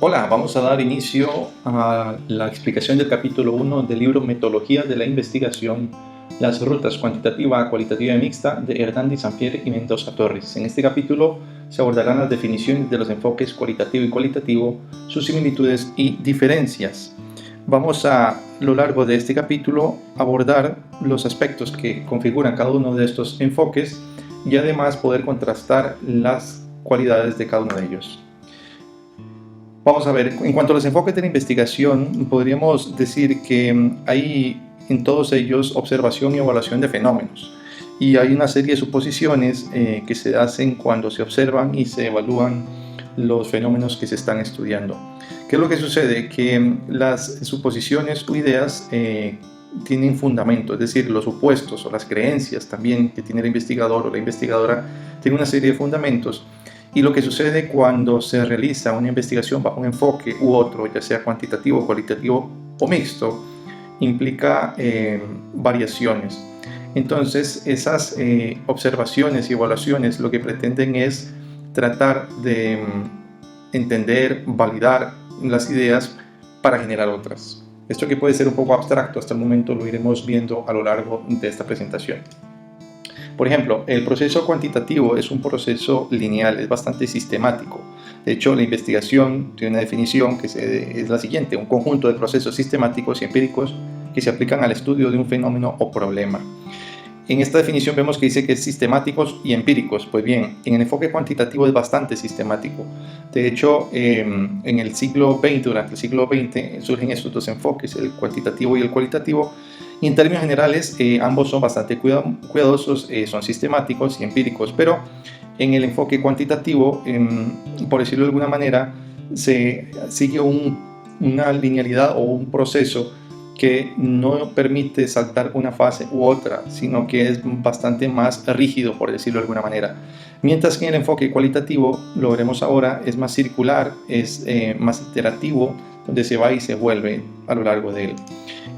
Hola, vamos a dar inicio a la explicación del capítulo 1 del libro Metodologías de la Investigación, las rutas cuantitativa, cualitativa y mixta de Hernández Sampier y Mendoza Torres. En este capítulo se abordarán las definiciones de los enfoques cualitativo y cualitativo, sus similitudes y diferencias. Vamos a lo largo de este capítulo abordar los aspectos que configuran cada uno de estos enfoques y además poder contrastar las cualidades de cada uno de ellos. Vamos a ver, en cuanto a los enfoques de la investigación, podríamos decir que hay en todos ellos observación y evaluación de fenómenos. Y hay una serie de suposiciones que se hacen cuando se observan y se evalúan los fenómenos que se están estudiando. ¿Qué es lo que sucede? Que las suposiciones o ideas tienen fundamento, es decir, los supuestos o las creencias también que tiene el investigador o la investigadora tienen una serie de fundamentos. Y lo que sucede cuando se realiza una investigación bajo un enfoque u otro, ya sea cuantitativo, cualitativo o mixto, implica variaciones. Entonces, esas observaciones y evaluaciones lo que pretenden es tratar de entender, validar las ideas para generar otras. Esto que puede ser un poco abstracto hasta el momento lo iremos viendo a lo largo de esta presentación. Por ejemplo, el proceso cuantitativo es un proceso lineal, es bastante sistemático. De hecho, la investigación tiene una definición que es la siguiente: un conjunto de procesos sistemáticos y empíricos que se aplican al estudio de un fenómeno o problema. En esta definición vemos que dice que es sistemáticos y empíricos. Pues bien, en el enfoque cuantitativo es bastante sistemático. De hecho, en el siglo XX, durante el siglo XX, surgen estos dos enfoques, el cuantitativo y el cualitativo. Y en términos generales, ambos son bastante cuidadosos, son sistemáticos y empíricos, pero en el enfoque cuantitativo, por decirlo de alguna manera, se sigue una linealidad o un proceso que no permite saltar una fase u otra, sino que es bastante más rígido, por decirlo de alguna manera. Mientras que en el enfoque cualitativo, lo veremos ahora, es más circular, es más iterativo, donde se va y se vuelve a lo largo de él.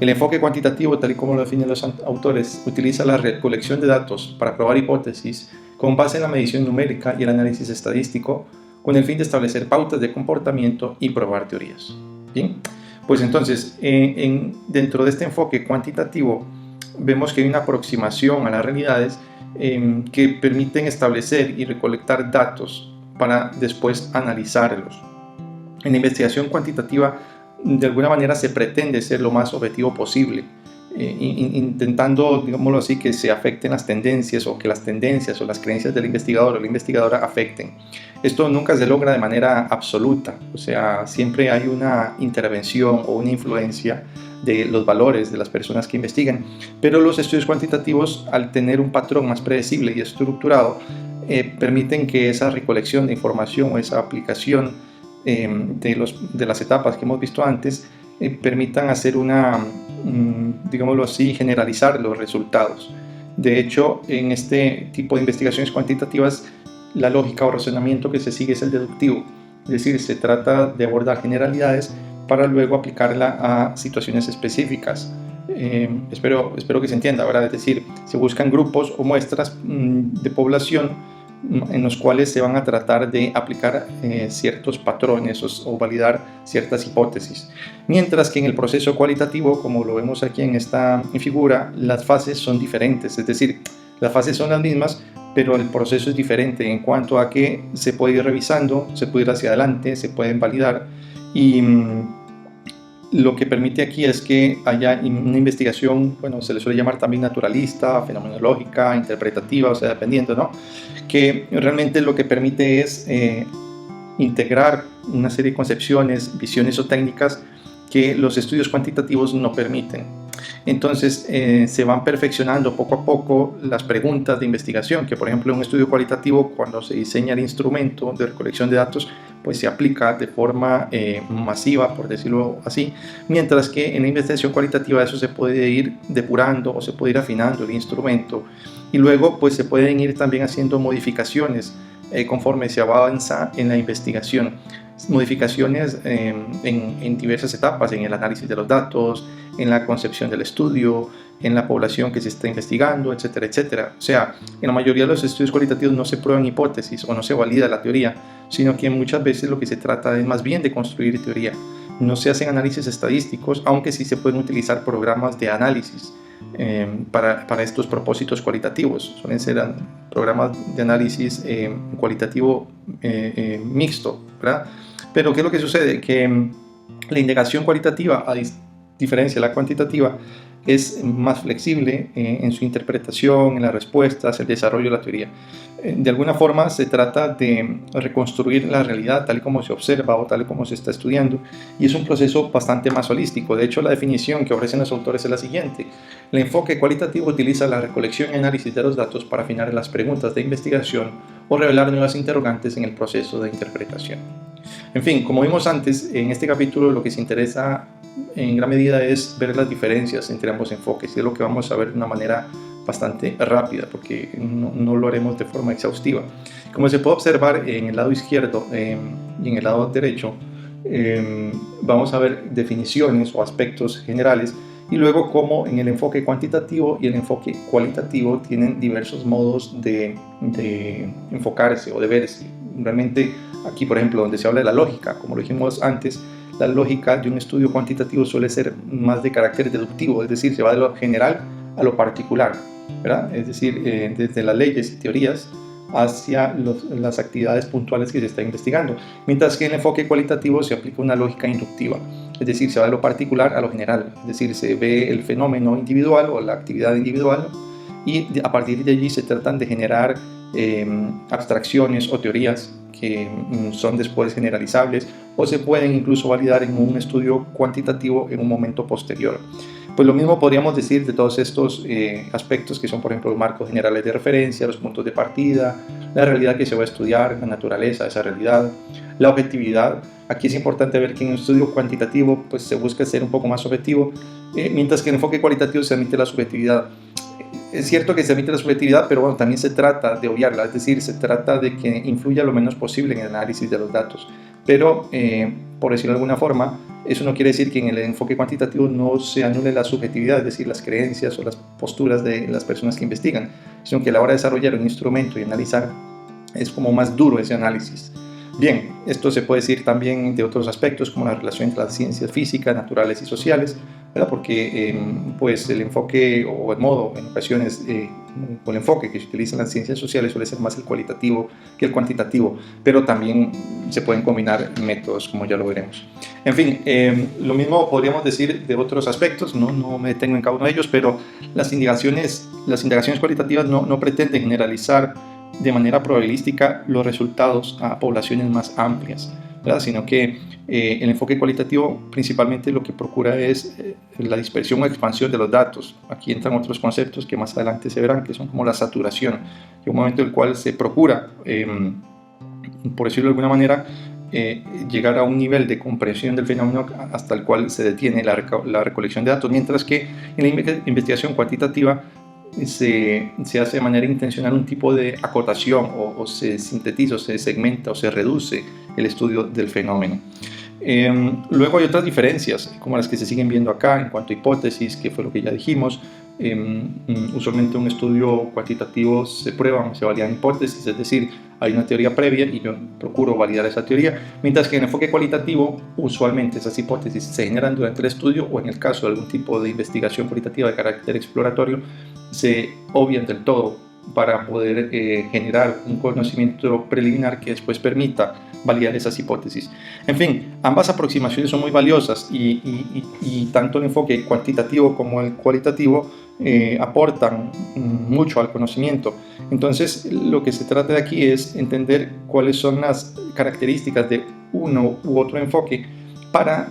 El enfoque cuantitativo, tal y como lo definen los autores, utiliza la recolección de datos para probar hipótesis con base en la medición numérica y el análisis estadístico, con el fin de establecer pautas de comportamiento y probar teorías. Bien, pues entonces, dentro de este enfoque cuantitativo, vemos que hay una aproximación a las realidades que permiten establecer y recolectar datos para después analizarlos. En la investigación cuantitativa, de alguna manera se pretende ser lo más objetivo posible, intentando, digámoslo así, que se afecten las tendencias o que las tendencias o las creencias del investigador o la investigadora afecten. Esto nunca se logra de manera absoluta, o sea, siempre hay una intervención o una influencia de los valores de las personas que investigan, pero los estudios cuantitativos, al tener un patrón más predecible y estructurado, permiten que esa recolección de información o esa aplicación de las etapas que hemos visto antes permitan hacer digámoslo así, generalizar los resultados. De hecho, en este tipo de investigaciones cuantitativas, la lógica o razonamiento que se sigue es el deductivo, es decir, se trata de abordar generalidades para luego aplicarla a situaciones específicas. Espero que se entienda, ¿verdad? Es decir, se buscan grupos o muestras de población en los cuales se van a tratar de aplicar ciertos patrones o validar ciertas hipótesis. Mientras que en el proceso cualitativo, como lo vemos aquí en esta figura, las fases son diferentes, es decir, las fases son las mismas, pero el proceso es diferente en cuanto a que se puede ir revisando, se puede ir hacia adelante, se pueden validar y lo que permite aquí es que haya una investigación, bueno, se le suele llamar también naturalista, fenomenológica, interpretativa, o sea, dependiendo, ¿no? Que realmente lo que permite es integrar una serie de concepciones, visiones o técnicas que los estudios cuantitativos no permiten. Entonces se van perfeccionando poco a poco las preguntas de investigación, que por ejemplo en un estudio cualitativo, cuando se diseña el instrumento de recolección de datos, pues se aplica de forma masiva, por decirlo así, mientras que en la investigación cualitativa eso se puede ir depurando o se puede ir afinando el instrumento y luego pues se pueden ir también haciendo modificaciones conforme se avanza en la investigación. modificaciones en diversas etapas, en el análisis de los datos, en la concepción del estudio, en la población que se está investigando, etcétera, etcétera. O sea, en la mayoría de los estudios cualitativos no se prueban hipótesis o no se valida la teoría, sino que muchas veces lo que se trata es más bien de construir teoría. No se hacen análisis estadísticos, aunque sí se pueden utilizar programas de análisis para estos propósitos cualitativos. Suelen ser programas de análisis cualitativo mixto, ¿verdad? Pero ¿qué es lo que sucede? Que la indagación cualitativa, a diferencia de la cuantitativa, es más flexible en su interpretación, en las respuestas, el desarrollo de la teoría. De alguna forma se trata de reconstruir la realidad tal y como se observa o tal y como se está estudiando, y es un proceso bastante más holístico. De hecho, la definición que ofrecen los autores es la siguiente: el enfoque cualitativo utiliza la recolección y análisis de los datos para afinar las preguntas de investigación o revelar nuevas interrogantes en el proceso de interpretación. En fin, como vimos antes, en este capítulo lo que se interesa en gran medida es ver las diferencias entre ambos enfoques, y es lo que vamos a ver de una manera bastante rápida, porque no lo haremos de forma exhaustiva. Como se puede observar en el lado izquierdo y en el lado derecho, vamos a ver definiciones o aspectos generales, y luego cómo en el enfoque cuantitativo y el enfoque cualitativo tienen diversos modos de enfocarse o de verse. Realmente aquí, por ejemplo, donde se habla de la lógica, como lo dijimos antes, la lógica de un estudio cuantitativo suele ser más de carácter deductivo, es decir, se va de lo general a lo particular, ¿verdad? Es decir, desde las leyes y teorías hacia las actividades puntuales que se está investigando, mientras que en el enfoque cualitativo se aplica una lógica inductiva, es decir, se va de lo particular a lo general, es decir, se ve el fenómeno individual o la actividad individual, y a partir de allí se tratan de generar abstracciones o teorías que son después generalizables o se pueden incluso validar en un estudio cuantitativo en un momento posterior. Pues lo mismo podríamos decir de todos estos aspectos que son, por ejemplo, los marcos generales de referencia, los puntos de partida, la realidad que se va a estudiar, la naturaleza de esa realidad, la objetividad. Aquí es importante ver que en un estudio cuantitativo pues, se busca ser un poco más objetivo, mientras que en el enfoque cualitativo se admite la subjetividad. Es cierto que se admite la subjetividad, pero bueno, también se trata de obviarla, es decir, se trata de que influya lo menos posible en el análisis de los datos. Pero, por decirlo de alguna forma, eso no quiere decir que en el enfoque cuantitativo no se anule la subjetividad, es decir, las creencias o las posturas de las personas que investigan, sino que a la hora de desarrollar un instrumento y analizar es como más duro ese análisis. Bien, esto se puede decir también de otros aspectos como la relación entre las ciencias físicas, naturales y sociales, ¿verdad? Porque pues el enfoque o el modo en ocasiones o el enfoque que se utiliza en las ciencias sociales suele ser más el cualitativo que el cuantitativo, pero también se pueden combinar métodos, como ya lo veremos. En fin, lo mismo podríamos decir de otros aspectos, no me detengo en cada uno de ellos, pero las indagaciones cualitativas no pretenden generalizar de manera probabilística los resultados a poblaciones más amplias, ¿verdad? Sino que el enfoque cualitativo principalmente lo que procura es la dispersión o expansión de los datos. Aquí entran otros conceptos que más adelante se verán, que son como la saturación, que es un momento en el cual se procura, por decirlo de alguna manera, llegar a un nivel de comprensión del fenómeno hasta el cual se detiene la recolección de datos, mientras que en la investigación cuantitativa se hace de manera intencional un tipo de acotación o se sintetiza, o se segmenta o se reduce el estudio del fenómeno. Luego hay otras diferencias, como las que se siguen viendo acá en cuanto a hipótesis, que fue lo que ya dijimos. Usualmente un estudio cuantitativo se prueban, se validan hipótesis, es decir, hay una teoría previa y yo procuro validar esa teoría, mientras que en el enfoque cualitativo usualmente esas hipótesis se generan durante el estudio o en el caso de algún tipo de investigación cualitativa de carácter exploratorio se obvian del todo para poder generar un conocimiento preliminar que después permita validar esas hipótesis. En fin, ambas aproximaciones son muy valiosas y tanto el enfoque cuantitativo como el cualitativo aportan mucho al conocimiento. Entonces, lo que se trata de aquí es entender cuáles son las características de uno u otro enfoque para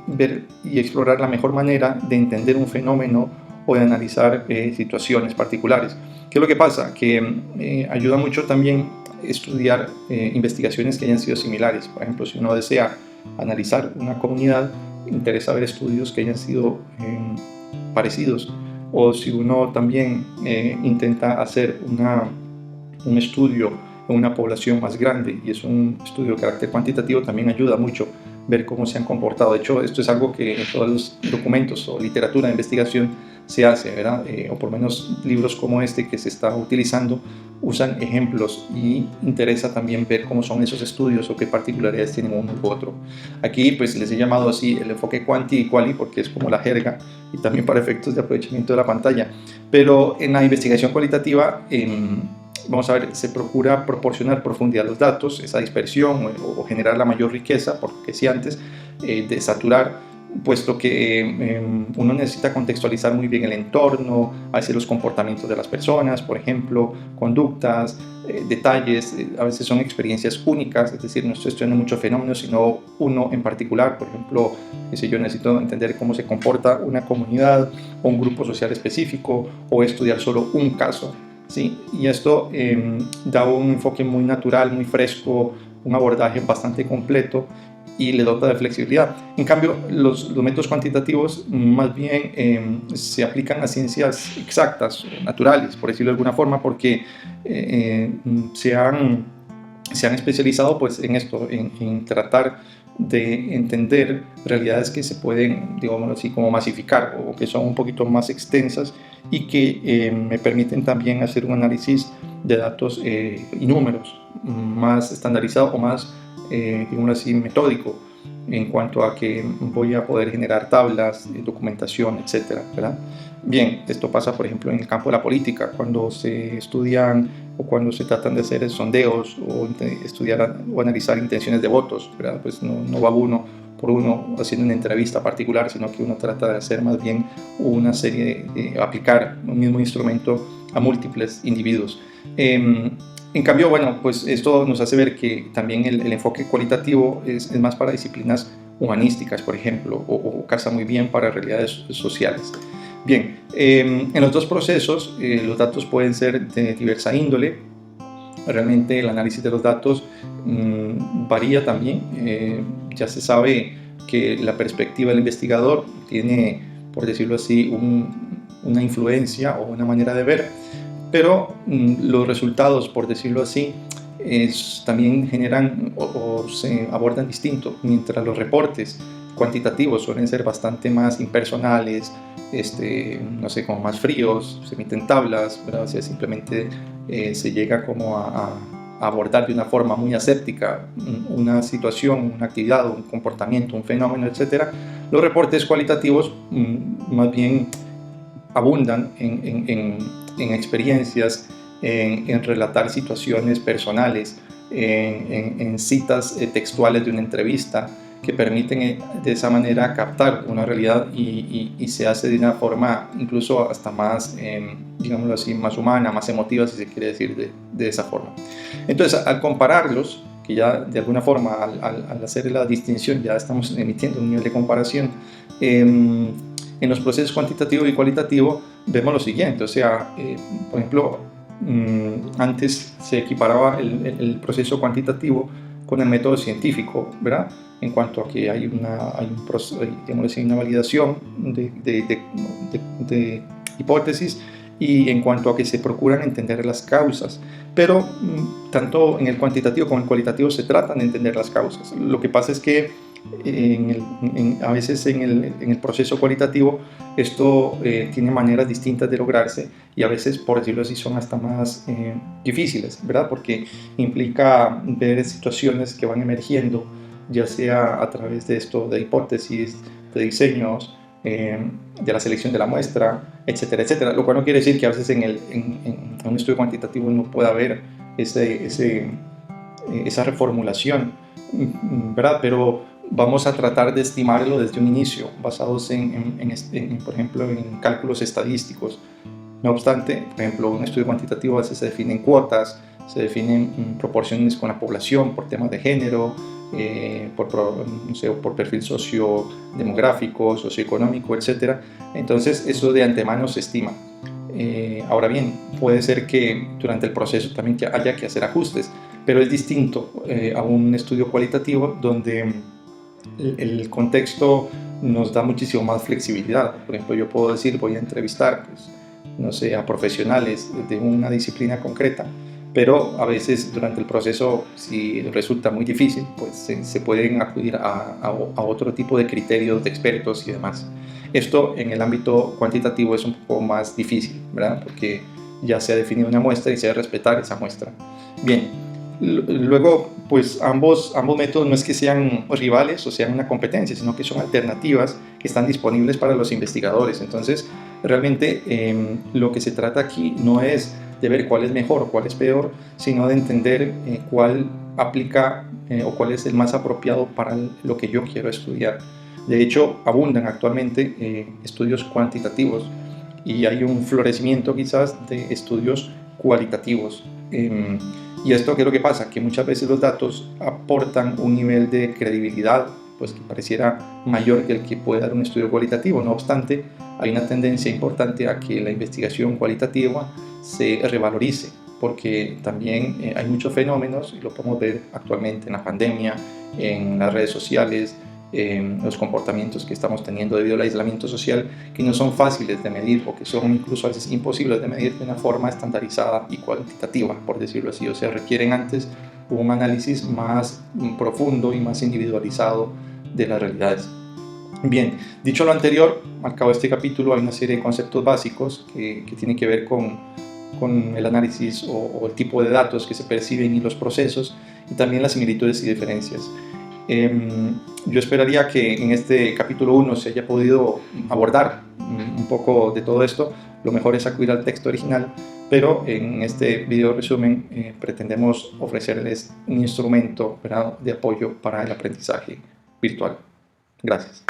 ver y explorar la mejor manera de entender un fenómeno o de analizar situaciones particulares. ¿Qué es lo que pasa? Que ayuda mucho también estudiar investigaciones que hayan sido similares. Por ejemplo, si uno desea analizar una comunidad, interesa ver estudios que hayan sido parecidos. O si uno también intenta hacer un estudio en una población más grande, y es un estudio de carácter cuantitativo, también ayuda mucho ver cómo se han comportado. De hecho, esto es algo que en todos los documentos o literatura de investigación se hace, ¿verdad? O por lo menos libros como este que se está utilizando usan ejemplos, y interesa también ver cómo son esos estudios o qué particularidades tienen uno u otro. Aquí pues les he llamado así el enfoque quanti y quali porque es como la jerga, y también para efectos de aprovechamiento de la pantalla. Pero en la investigación cualitativa, vamos a ver, se procura proporcionar profundidad a los datos, esa dispersión o generar la mayor riqueza, porque decía antes, de saturar, puesto que uno necesita contextualizar muy bien el entorno, a veces los comportamientos de las personas, por ejemplo, conductas, detalles, a veces son experiencias únicas, es decir, no estoy estudiando muchos fenómenos, sino uno en particular. Por ejemplo, si yo necesito entender cómo se comporta una comunidad o un grupo social específico, o estudiar solo un caso, ¿sí? Y esto da un enfoque muy natural, muy fresco, un abordaje bastante completo, y le dota de flexibilidad. En cambio, los métodos cuantitativos más bien se aplican a ciencias exactas, naturales, por decirlo de alguna forma, porque se han especializado pues, en esto, en tratar de entender realidades que se pueden, digamos así, como masificar, o que son un poquito más extensas, y que me permiten también hacer un análisis de datos y números más estandarizado, o más digamos así, metódico, en cuanto a que voy a poder generar tablas, documentación, etcétera, ¿verdad? Bien, esto pasa, por ejemplo, en el campo de la política, cuando se estudian o cuando se tratan de hacer sondeos o estudiar o analizar intenciones de votos, ¿verdad? Pues no va uno por uno haciendo una entrevista particular, sino que uno trata de hacer más bien una serie de aplicar un mismo instrumento a múltiples individuos. En cambio, bueno, pues esto nos hace ver que también el enfoque cualitativo es más para disciplinas humanísticas, por ejemplo, o casa muy bien para realidades sociales. Bien, en los dos procesos los datos pueden ser de diversa índole. Realmente el análisis de los datos varía también. Ya se sabe que la perspectiva del investigador tiene, por decirlo así, una influencia o una manera de ver, pero los resultados, por decirlo así, también generan o se abordan distinto, mientras los reportes cuantitativos suelen ser bastante más impersonales, no sé, como más fríos, se emiten tablas, ¿verdad? O sea, simplemente se llega como a abordar de una forma muy aséptica una situación, una actividad, un comportamiento, un fenómeno, etc. Los reportes cualitativos más bien abundan en experiencias, en relatar situaciones personales, en citas textuales de una entrevista, que permiten de esa manera captar una realidad, y se hace de una forma incluso hasta más, digámoslo así, más humana, más emotiva, si se quiere decir de esa forma. Entonces, al compararlos, que ya de alguna forma al hacer la distinción ya estamos emitiendo un nivel de comparación, en los procesos cuantitativo y cualitativo vemos lo siguiente, o sea, por ejemplo, antes se equiparaba el proceso cuantitativo con el método científico, ¿verdad? En cuanto a que hay una validación de hipótesis, y en cuanto a que se procuran entender las causas. Pero tanto en el cuantitativo como en el cualitativo se tratan de entender las causas. Lo que pasa es que a veces en el proceso cualitativo esto tiene maneras distintas de lograrse, y a veces, por decirlo así, son hasta más difíciles, ¿verdad? Porque implica ver situaciones que van emergiendo, ya sea a través de esto, de hipótesis, de diseños, de la selección de la muestra, etcétera, etcétera. Lo cual no quiere decir que a veces en un estudio cuantitativo no pueda haber esa reformulación, ¿verdad? Pero vamos a tratar de estimarlo desde un inicio, basados por ejemplo, en cálculos estadísticos. No obstante, por ejemplo, un estudio cuantitativo a veces se define en cuotas, se definen proporciones con la población por temas de género, por perfil sociodemográfico, socioeconómico, etc. Entonces, eso de antemano se estima. Ahora bien, puede ser que durante el proceso también haya que hacer ajustes, pero es distinto a un estudio cualitativo donde el contexto nos da muchísimo más flexibilidad. Por ejemplo, yo puedo decir, voy a entrevistar, pues, no sé, a profesionales de una disciplina concreta, pero a veces durante el proceso, si resulta muy difícil, pues se pueden acudir a otro tipo de criterios de expertos y demás. Esto en el ámbito cuantitativo es un poco más difícil, ¿verdad? Porque ya se ha definido una muestra y se debe respetar esa muestra. Bien, luego, pues ambos métodos no es que sean rivales o sean una competencia, sino que son alternativas que están disponibles para los investigadores. Entonces, realmente lo que se trata aquí no es de ver cuál es mejor o cuál es peor, sino de entender cuál aplica o cuál es el más apropiado para lo que yo quiero estudiar. De hecho, abundan actualmente estudios cuantitativos y hay un florecimiento quizás de estudios cualitativos. ¿Y esto qué es lo que pasa? Que muchas veces los datos aportan un nivel de credibilidad pues, que pareciera mayor que el que puede dar un estudio cualitativo. No obstante, hay una tendencia importante a que la investigación cualitativa se revalorice, porque también hay muchos fenómenos, y lo podemos ver actualmente en la pandemia, en las redes sociales, los comportamientos que estamos teniendo debido al aislamiento social, que no son fáciles de medir o que son incluso a veces imposibles de medir de una forma estandarizada y cuantitativa, por decirlo así. O sea, requieren antes un análisis más profundo y más individualizado de las realidades. Bien, dicho lo anterior, al cabo de este capítulo hay una serie de conceptos básicos que tienen que ver con el análisis o el tipo de datos que se perciben y los procesos, y también las similitudes y diferencias. Yo esperaría que en este capítulo 1 se haya podido abordar un poco de todo esto. Lo mejor es acudir al texto original, pero en este video resumen pretendemos ofrecerles un instrumento, ¿verdad?, de apoyo para el aprendizaje virtual. Gracias.